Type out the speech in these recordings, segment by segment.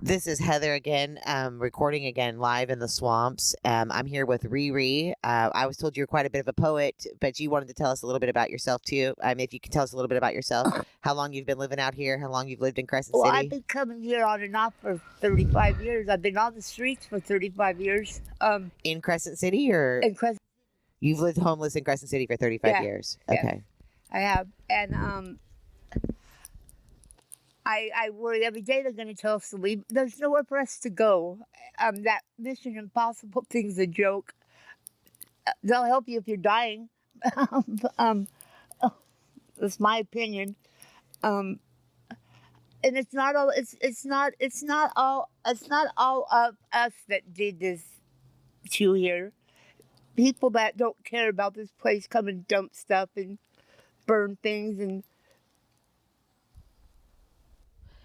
This is Heather again, recording again live in the swamps. I'm here with RiRi. I was told you're quite a bit of a poet, but you wanted to tell us a little bit about yourself too. If you can tell us a little bit about yourself, how long you've been living out here, how long you've lived in Crescent Well, I've City. been coming here on and off for 35 years. I've been on the streets for 35 years. In Crescent City, or In Crescent, you've lived homeless in Crescent City for 35 Yeah. years? Yeah. Okay. I have, and I worry every day they're going to tell us to leave. There's nowhere for us to go. That Mission Impossible thing's a joke. They'll help you if you're dying. That's my opinion. And it's not all. It's not all of us that did this to here. People that don't care about this place come and dump stuff and burn things. And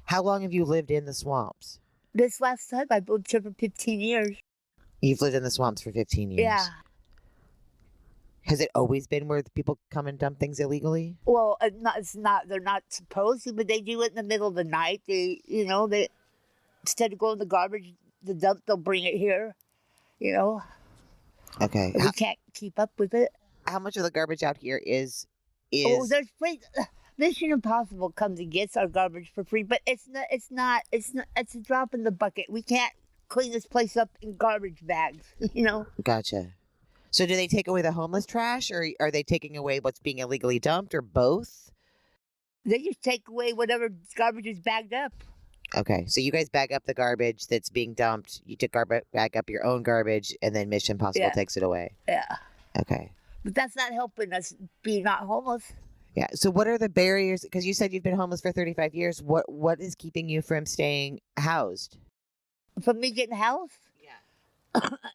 How long have you lived in the swamps? this last time I lived here for 15 years. You've lived in the swamps for 15 years. Yeah. Has it always been where the people come and dump things illegally? Well, it's not. They're not supposed to, but they do it in the middle of the night. They instead of going to the dump, they'll bring it here. Okay. We can't keep up with it. How much of the garbage out here is Oh, there's free. Mission Impossible comes and gets our garbage for free, but it's not. It's a drop in the bucket. We can't clean this place up in garbage bags. Gotcha. So do they take away the homeless trash, or are they taking away what's being illegally dumped, or both? They just take away whatever garbage is bagged up. Okay, so you guys bag up the garbage that's being dumped. You bag up your own garbage, and then Mission Impossible Yeah. takes it away. Yeah, Okay. but that's not helping us be not homeless. Yeah. So what are the barriers? Because you said you've been homeless for 35 years. What is keeping you from staying housed? From me getting a house,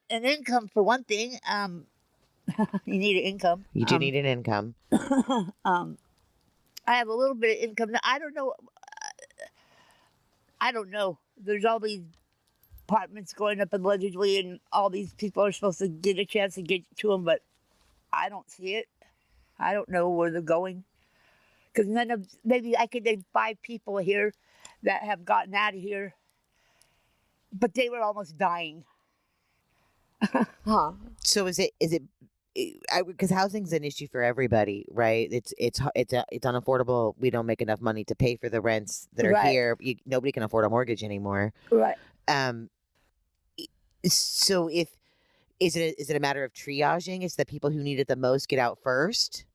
an income for one thing. You need an income. You do need an income. I have a little bit of income. Now, I don't know. There's all these apartments going up allegedly, and all these people are supposed to get a chance to get to them, but I don't see it. I don't know where they're going. Because maybe I could name 5 people here that have gotten out of here, but they were almost dying. So is it? Because housing's an issue for everybody, right? It's unaffordable. We don't make enough money to pay for the rents that are Right. here. Nobody can afford a mortgage anymore. Right. So is it a matter of triaging? Is the people who need it the most get out first,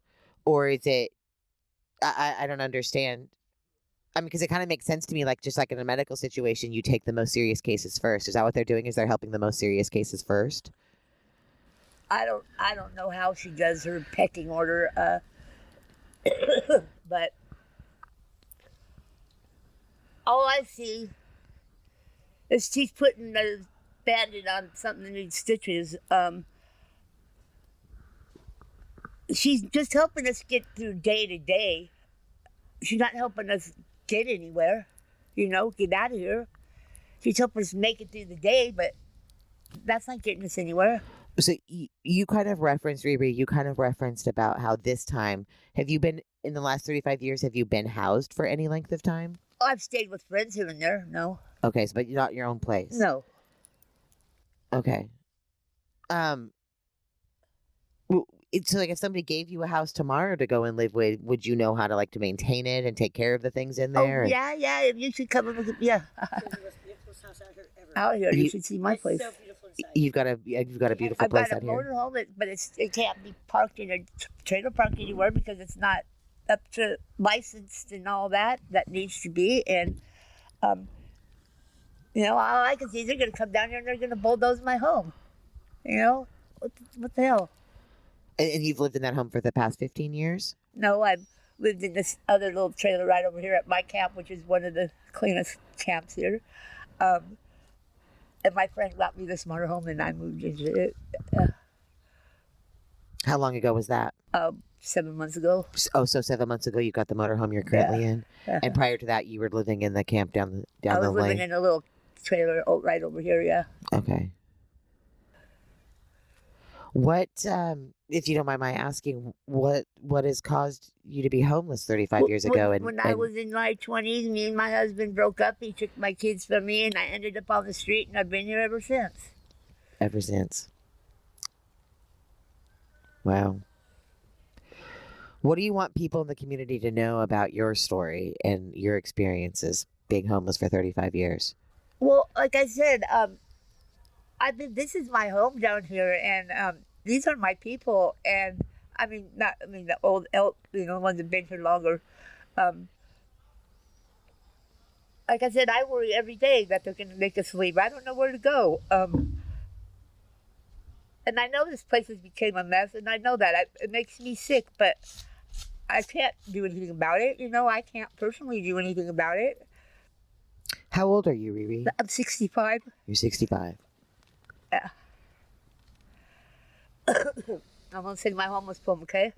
or is it? I don't understand. I mean, because it kind of makes sense to me, like just like in a medical situation, you take the most serious cases first. Is that what they're doing? Is they're helping the most serious cases first? I don't know how she does her pecking order, but all I see is she's putting a Band-Aid on something that needs stitches. She's just helping us get through day to day. She's not helping us get anywhere, get out of here. She's helping us make it through the day, but that's not getting us anywhere. So you kind of referenced, RiRi, you kind of referenced about how this time, have you been, in the last 35 years, have you been housed for any length of time? Oh, I've stayed with friends here and there. No. Okay, but not your own place. No. Okay. So like if somebody gave you a house tomorrow to go and live with, would you know how to to maintain it and take care of the things in there? Oh, yeah. You should come and look at, yeah. Out here, you should see my place. So beautiful inside. You've got a beautiful I've place got a out here. motorhome, but it can't be parked in a trailer park anywhere because it's not up to licensed and all that needs to be. And, all I can see is they're going to come down here and they're going to bulldoze my home. What the hell? And you've lived in that home for the past 15 years? No, I've lived in this other little trailer right over here at my camp, which is one of the cleanest camps here. And my friend got me this motorhome, and I moved into it How long ago was that? 7 months ago. Oh, so 7 months ago you got the motorhome you're currently in? Yeah. And prior to that you were living in the camp down I the was living lane? in a little trailer right over here, yeah. Okay. What, if you don't mind my asking, what has caused you to be homeless 35 Wh- years When ago? when I was in my 20s, me and my husband broke up. He took my kids from me, and I ended up on the street, and I've been here ever since. Ever since. Wow. What do you want people in the community to know about your story and your experiences being homeless for 35 years? Well, like I said, this is my home down here, and these are my people. And I mean, not I mean the old elk, the ones that've been here longer. Um, like I said, I worry every day that they're going to make us leave. I don't know where to go. And I know this place has become a mess, and I know that it makes me sick, but I can't do anything about it. I can't personally do anything about it. How old are you, Riri? I'm 65. You're 65. Yeah. I'm going to sing my homeless poem, okay?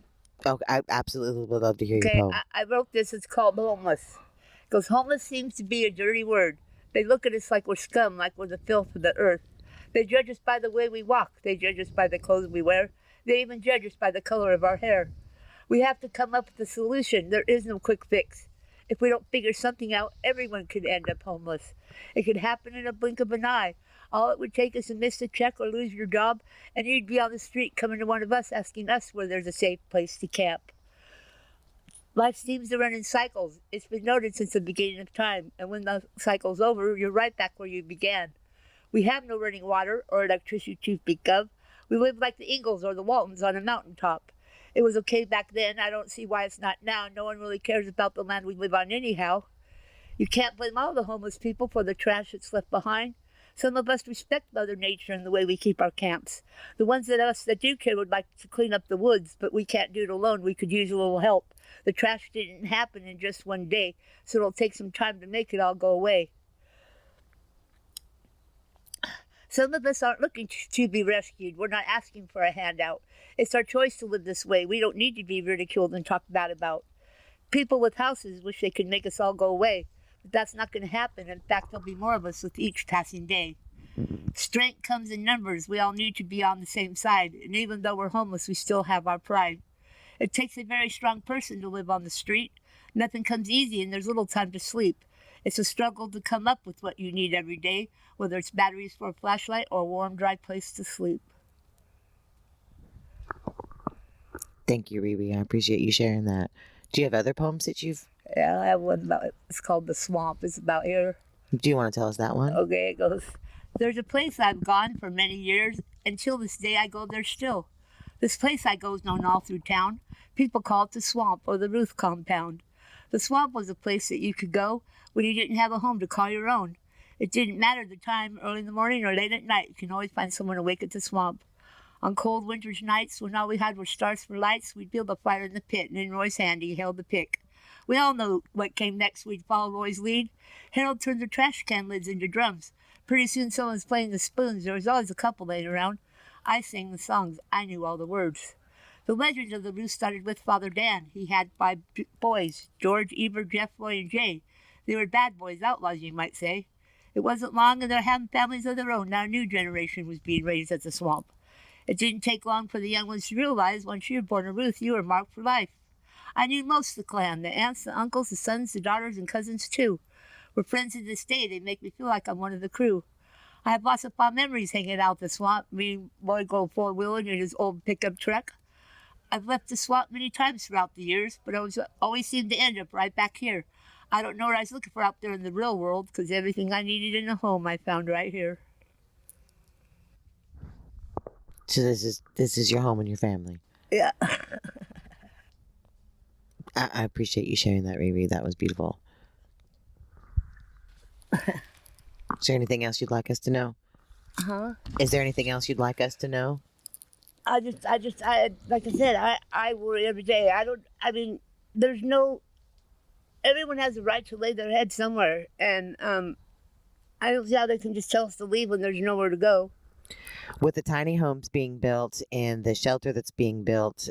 Oh, I absolutely would love to hear your Okay, poem. I wrote this. It's called Homeless. It goes, homeless seems to be a dirty word. They look at us like we're scum, like we're the filth of the earth. They judge us by the way we walk. They judge us by the clothes we wear. They even judge us by the color of our hair. We have to come up with a solution. There is no quick fix. If we don't figure something out, everyone could end up homeless. It could happen in a blink of an eye. All it would take is to miss a check or lose your job, and you'd be on the street coming to one of us asking us where there's a safe place to camp. Life seems to run in cycles. It's been noted since the beginning of time, and when the cycle's over, you're right back where you began. We have no running water or electricity to speak of. We live like the Ingalls or the Waltons on a mountaintop. It was okay back then. I don't see why it's not now. No one really cares about the land we live on anyhow. You can't blame all the homeless people for the trash that's left behind. Some of us respect Mother Nature and the way we keep our camps. The ones of us that do care would like to clean up the woods, but we can't do it alone. We could use a little help. The trash didn't happen in just one day, so it'll take some time to make it all go away. Some of us aren't looking to be rescued. We're not asking for a handout. It's our choice to live this way. We don't need to be ridiculed and talked bad about. People with houses wish they could make us all go away, but that's not going to happen. In fact, there'll be more of us with each passing day. Strength comes in numbers. We all need to be on the same side, and even though we're homeless, we still have our pride. It takes a very strong person to live on the street. Nothing comes easy, and there's little time to sleep. It's a struggle to come up with what you need every day, whether it's batteries for a flashlight or a warm, dry place to sleep. Thank you, Riri. I appreciate you sharing that. Do you have other poems that you've... Yeah, I have one about, it's called The Swamp. It's about here. Do you want to tell us that one? Okay, it goes, there's a place I've gone for many years. Until this day, I go there still. This place I go is known all through town. People call it the Swamp or the Ruth compound. The Swamp was a place that you could go when you didn't have a home to call your own. It didn't matter the time, early in the morning or late at night. You can always find someone awake at the Swamp. On cold winter's nights, when all we had were stars for lights, we'd build a fire in the pit, and in Roy's hand he held the pick. We all know what came next. We'd follow Roy's lead. Harold turned the trash can lids into drums. Pretty soon someone's playing the spoons. There was always a couple laying around. I sang the songs. I knew all the words. The legend of the Ruth started with Father Dan. He had 5 boys, George, Eber, Jeff, Roy, and Jay. They were bad boys, outlaws, you might say. It wasn't long, and they're having families of their own. Now a new generation was being raised at the Swamp. It didn't take long for the young ones to realize once you were born a Ruth, you were marked for life. I knew most of the clan, the aunts, the uncles, the sons, the daughters, and cousins, too. We're friends to this day. They make me feel like I'm one of the crew. I have lots of fond memories hanging out the Swamp, me and Roy go four-wheeling in his old pickup truck. I've left the Swamp many times throughout the years, but I always seem to end up right back here. I don't know what I was looking for out there in the real world, because everything I needed in a home I found right here. So this is your home and your family. Yeah. I appreciate you sharing that, Riri. That was beautiful. Is there anything else you'd like us to know? Huh? Is there anything else you'd like us to know? I like I said, I worry every day. There's no, everyone has a right to lay their head somewhere. And I don't see how they can just tell us to leave when there's nowhere to go. With the tiny homes being built and the shelter that's being built,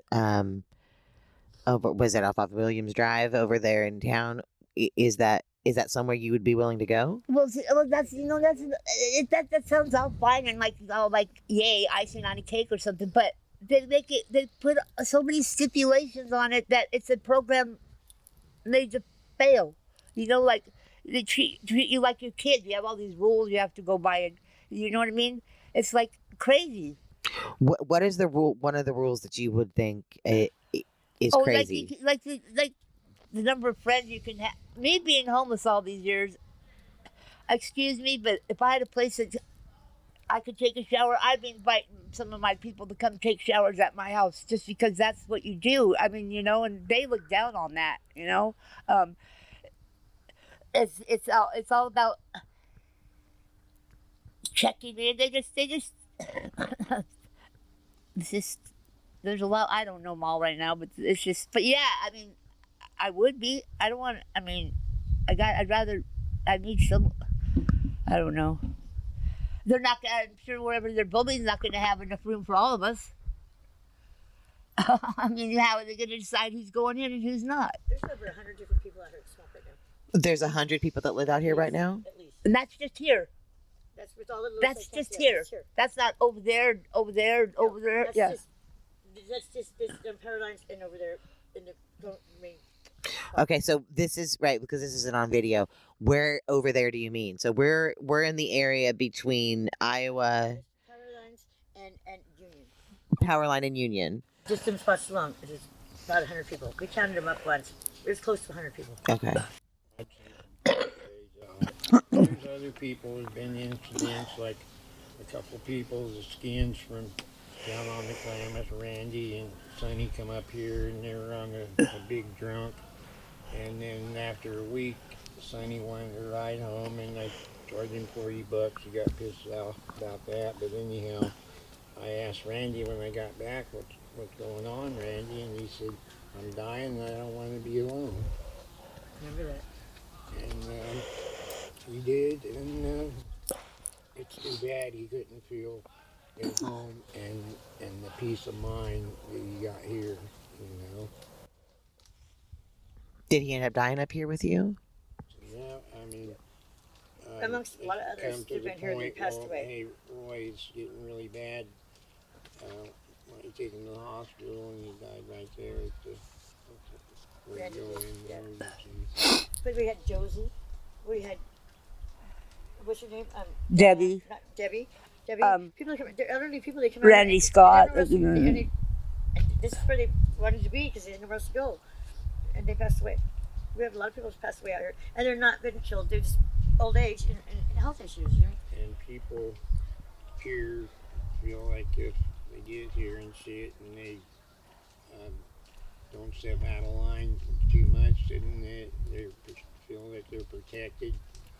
over, was it off of Williams Drive over there in town? Is that is that somewhere you would be willing to go? Well, that's that sounds all fine and like all like yay icing on a cake or something, but they put so many stipulations on it that it's a program made to fail. Like they treat you like your kid. You have all these rules you have to go by, and you know what I mean. It's like crazy. What is the rule? One of the rules that you would think is Oh, crazy? like the number of friends you can have. Me being homeless all these years, excuse me, but if I had a place that I could take a shower, I'd be inviting some of my people to come take showers at my house just because that's what you do. I mean, and they look down on that. It's all about checking in. They just it's just there's a lot. I don't know them all right now, but it's just. But yeah, I mean, I would be. I don't want. I mean, I'd rather. I need some. I don't know. They're not. I'm sure wherever they're building is not going to have enough room for all of us. I mean, how are they going to decide who's going in and who's not? There's over 100 different people out here at Swamp right now. There's 100 people that live out here right now. At least. And that's just here. That's with all the little. That's just here. That's not over there. Over there. No, over there. That's Yeah. That's just this power lines and over there in the main. Okay, so this is right because this isn't on video. Where over there do you mean? So we're in the area between Iowa Power lines and Union. Power Line and Union. Just them spots alone. It is about 100 people. We counted them up once. It was close to 100 people. Okay. There's other people. There's been incidents like a couple people, the skins from down on the Klamath, Randy and Sonny come up here and they were on a big drunk. And then after a week, Sonny wanted to ride home and I charged him $40. He got pissed off about that. But anyhow, I asked Randy when I got back, what's going on, Randy? And he said, I'm dying and I don't want to be alone. Remember that? And he did, and it's too bad he couldn't feel at home and the peace of mind that he got here, Did he end up dying up here with you? Yeah, I mean, Amongst a lot of others come to who've the been here, they point, passed well, away. hey, Roy's getting really bad. I take him to the hospital and he died right there at the where Randy you go did, in yeah. emergency. But we had Josie. We had what's her name? Debbie. Not Debbie. Debbie. People come. They're elderly people. They come. out Randy and- Scott. and this is where they wanted to be because they had nowhere else to go, and they passed away. We have a lot of people who've passed away out here, and they're not been killed. They're just old age and health issues. And people here feel like if they get here and see it and they don't step out of line too much, then they feel that they're protected,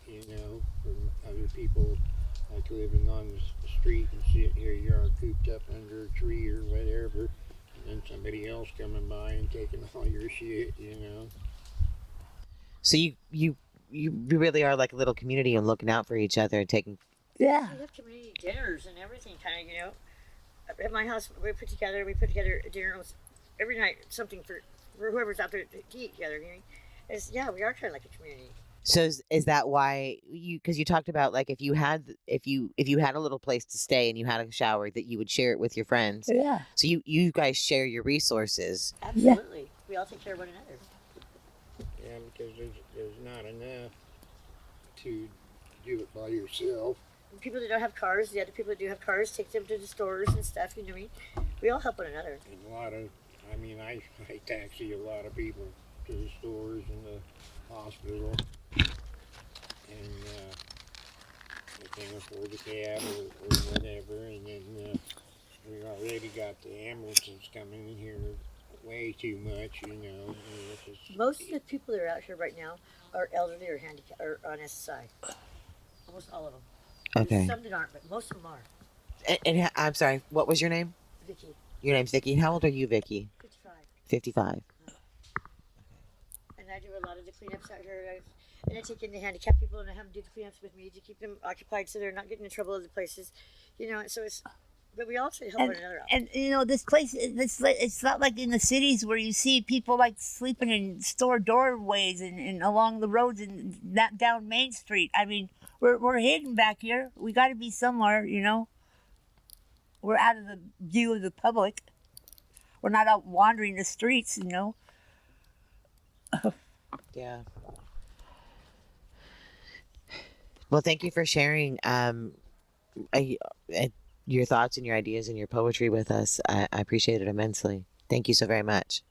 from other people like living on the street and see it here you are cooped up under a tree or whatever, and then somebody else coming by and taking all your shit, So you really are like a little community and looking out for each other and taking. Yeah. We have community dinners and everything, kind of. At my house, we put together a dinner almost every night, something for whoever's out there to eat together. We are kind of like a community. So is that why because you talked about like if you had a little place to stay and you had a shower that you would share it with your friends. Yeah. So you guys share your resources. Absolutely. Yeah. We all take care of one another. Yeah, because there's not enough to do it by yourself. People that don't have cars, the other people that do have cars, take them to the stores and stuff. We all help one another. And I taxi a lot of people to the stores and the hospital, and they can't afford a cab or whatever, and then we already got the ambulances coming in here way too much, Most of the people that are out here right now are elderly or handicapped or on SSI. Almost all of them. Okay. Some that aren't, but most of them are. And I'm sorry, what was your name? Vickie, Your name's Vickie. How old are you, Vickie? 55. 55. And I do a lot of the cleanups out here. And I take in the handicapped people and I have them do the cleanups with me to keep them occupied so they're not getting in trouble other places. So But we also help And, one another out. and you know, this place, it's not like in the cities where you see people like sleeping in store doorways and along the roads and not down Main Street. I mean, we're hidden back here. We got to be somewhere, you know. We're out of the view of the public. We're not out wandering the streets, you know. Yeah. Well, thank you for sharing your thoughts and your ideas and your poetry with us. I appreciate it immensely. Thank you so very much.